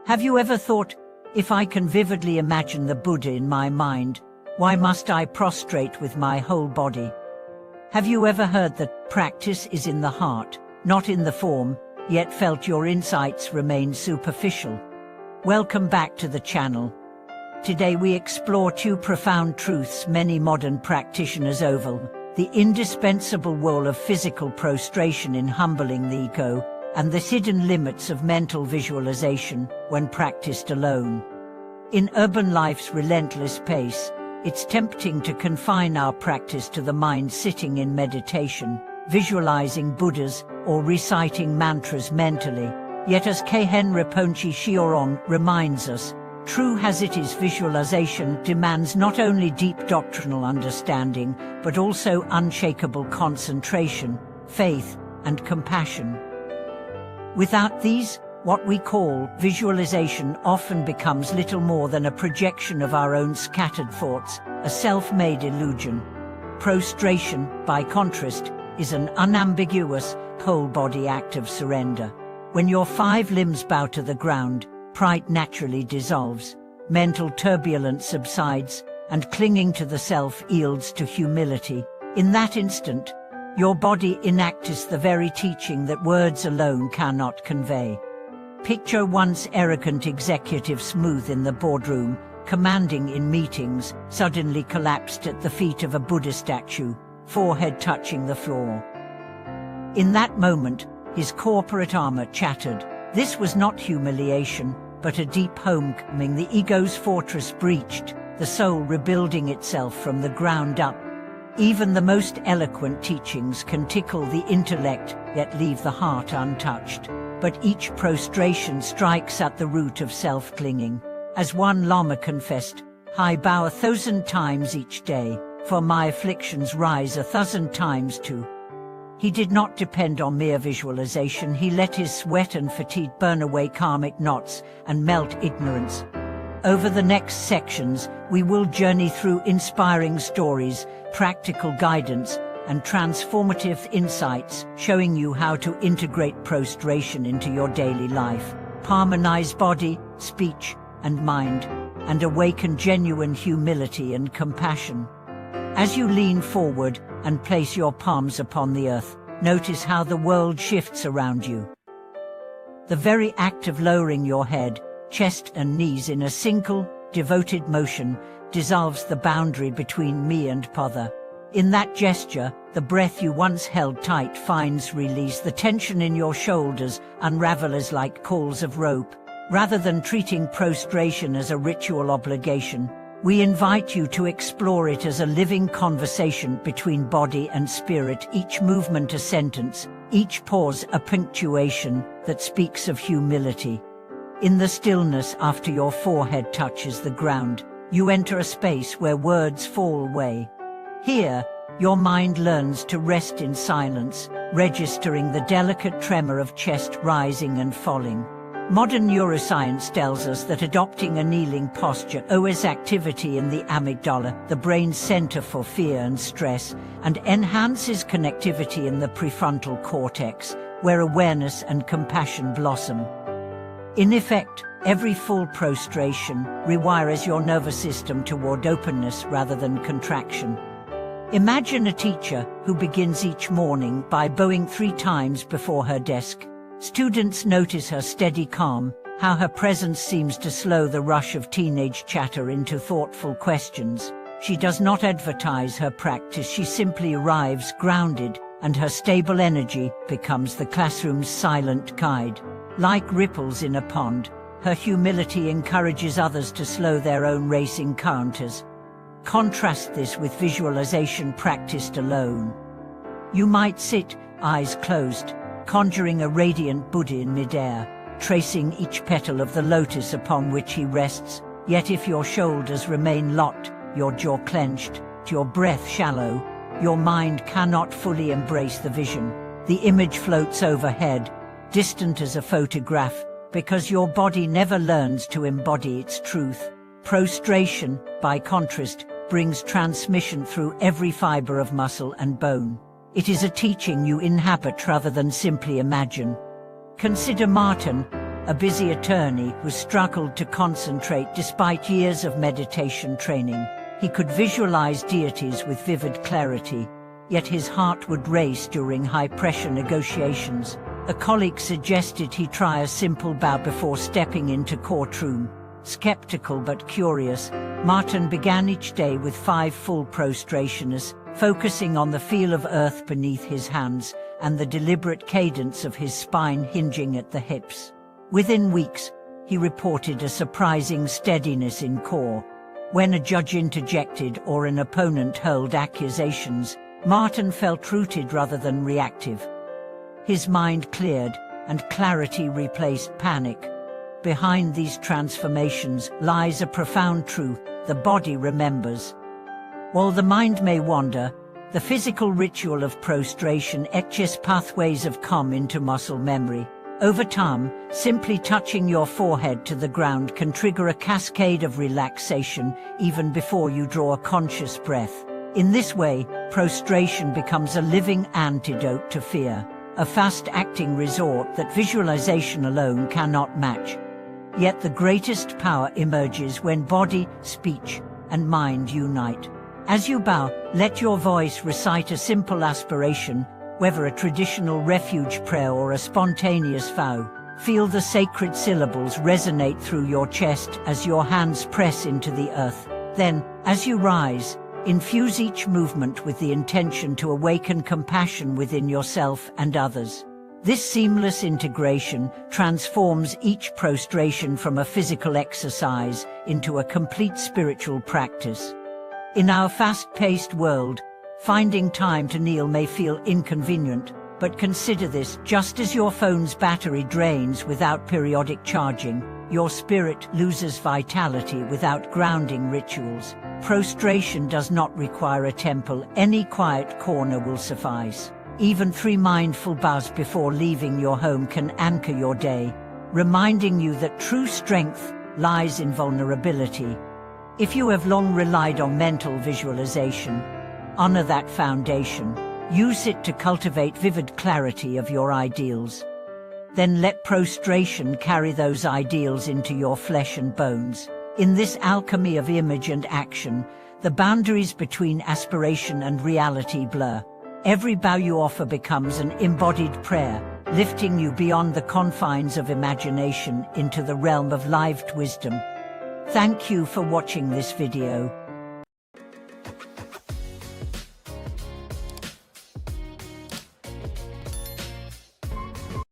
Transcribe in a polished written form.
Have you ever thought, if I can vividly imagine the Buddha in my mind, why must I prostrate with my whole body? Have you ever heard that practice is in the heart, not in the form, yet felt your insights remain superficial? Welcome back to the channel. Today we explore two profound truths many modern practitioners overlook: the indispensable role of physical prostration in humbling the ego, and the hidden limits of mental visualization when practiced alone. In urban life's relentless pace, it's tempting to confine our practice to the mind sitting in meditation, visualizing Buddhas, or reciting mantras mentally. Yet as Khen Rinpoche Shiorong reminds us, true as it is, visualization demands not only deep doctrinal understanding, but also unshakable concentration, faith, and compassion. Without these, what we call visualization often becomes little more than a projection of our own scattered thoughts, a self-made illusion. Prostration, by contrast, is an unambiguous, whole-body act of surrender. When your 5 limbs bow to the ground, pride naturally dissolves, mental turbulence subsides, and clinging to the self yields to humility. In that instant, your body enacts the very teaching that words alone cannot convey. Picture once arrogant executive smooth in the boardroom, commanding in meetings, suddenly collapsed at the feet of a Buddha statue, forehead touching the floor. In that moment, his corporate armor chattered. This was not humiliation, but a deep homecoming, the ego's fortress breached, the soul rebuilding itself from the ground up. Even the most eloquent teachings can tickle the intellect, yet leave the heart untouched. But each prostration strikes at the root of self-clinging. As one Lama confessed, "I bow 1,000 times each day, for my afflictions rise 1,000 times too." He did not depend on mere visualization. He let his sweat and fatigue burn away karmic knots and melt ignorance. Over the next sections, we will journey through inspiring stories, practical guidance, and transformative insights, showing you how to integrate prostration into your daily life, harmonize body, speech, and mind, and awaken genuine humility and compassion. As you lean forward and place your palms upon the earth, notice how the world shifts around you. The very act of lowering your head, chest and knees in a single, devoted motion dissolves the boundary between me and Pada. In that gesture, the breath you once held tight finds release. The tension in your shoulders unravels like coils of rope. Rather than treating prostration as a ritual obligation, we invite you to explore it as a living conversation between body and spirit, each movement a sentence, each pause a punctuation that speaks of humility. In the stillness after your forehead touches the ground, you enter a space where words fall away. Here, your mind learns to rest in silence, registering the delicate tremor of chest rising and falling. Modern neuroscience tells us that adopting a kneeling posture lowers activity in the amygdala, the brain's center for fear and stress, and enhances connectivity in the prefrontal cortex, where awareness and compassion blossom. In effect, every full prostration rewires your nervous system toward openness rather than contraction. Imagine a teacher who begins each morning by bowing 3 times before her desk. Students notice her steady calm, how her presence seems to slow the rush of teenage chatter into thoughtful questions. She does not advertise her practice, she simply arrives grounded, and her stable energy becomes the classroom's silent guide. Like ripples in a pond, her humility encourages others to slow their own racing counters. Contrast this with visualization practiced alone. You might sit, eyes closed, conjuring a radiant Buddha in midair, tracing each petal of the lotus upon which he rests. Yet if your shoulders remain locked, your jaw clenched, your breath shallow, your mind cannot fully embrace the vision. The image floats overhead, distant as a photograph, because your body never learns to embody its truth. Prostration, by contrast, brings transmission through every fiber of muscle and bone. It is a teaching you inhabit rather than simply imagine. Consider Martin, a busy attorney who struggled to concentrate despite years of meditation training. He could visualize deities with vivid clarity, yet his heart would race during high-pressure negotiations. A colleague suggested he try a simple bow before stepping into courtroom. Skeptical but curious, Martin began each day with 5 full prostrations, focusing on the feel of earth beneath his hands and the deliberate cadence of his spine hinging at the hips. Within weeks, he reported a surprising steadiness in core. When a judge interjected or an opponent hurled accusations, Martin felt rooted rather than reactive. His mind cleared, and clarity replaced panic. Behind these transformations lies a profound truth: the body remembers. While the mind may wander, the physical ritual of prostration etches pathways of calm into muscle memory. Over time, simply touching your forehead to the ground can trigger a cascade of relaxation even before you draw a conscious breath. In this way, prostration becomes a living antidote to fear, a fast-acting resort that visualization alone cannot match. Yet the greatest power emerges when body, speech, and mind unite. As you bow, let your voice recite a simple aspiration, whether a traditional refuge prayer or a spontaneous vow. Feel the sacred syllables resonate through your chest as your hands press into the earth. Then, as you rise, infuse each movement with the intention to awaken compassion within yourself and others. This seamless integration transforms each prostration from a physical exercise into a complete spiritual practice. In our fast-paced world, finding time to kneel may feel inconvenient, but consider this: just as your phone's battery drains without periodic charging, your spirit loses vitality without grounding rituals. Prostration does not require a temple; any quiet corner will suffice. Even 3 mindful bows before leaving your home can anchor your day, reminding you that true strength lies in vulnerability. If you have long relied on mental visualization, honor that foundation. Use it to cultivate vivid clarity of your ideals. Then let prostration carry those ideals into your flesh and bones. In this alchemy of image and action, the boundaries between aspiration and reality blur. Every bow you offer becomes an embodied prayer, lifting you beyond the confines of imagination into the realm of lived wisdom. Thank you for watching this video.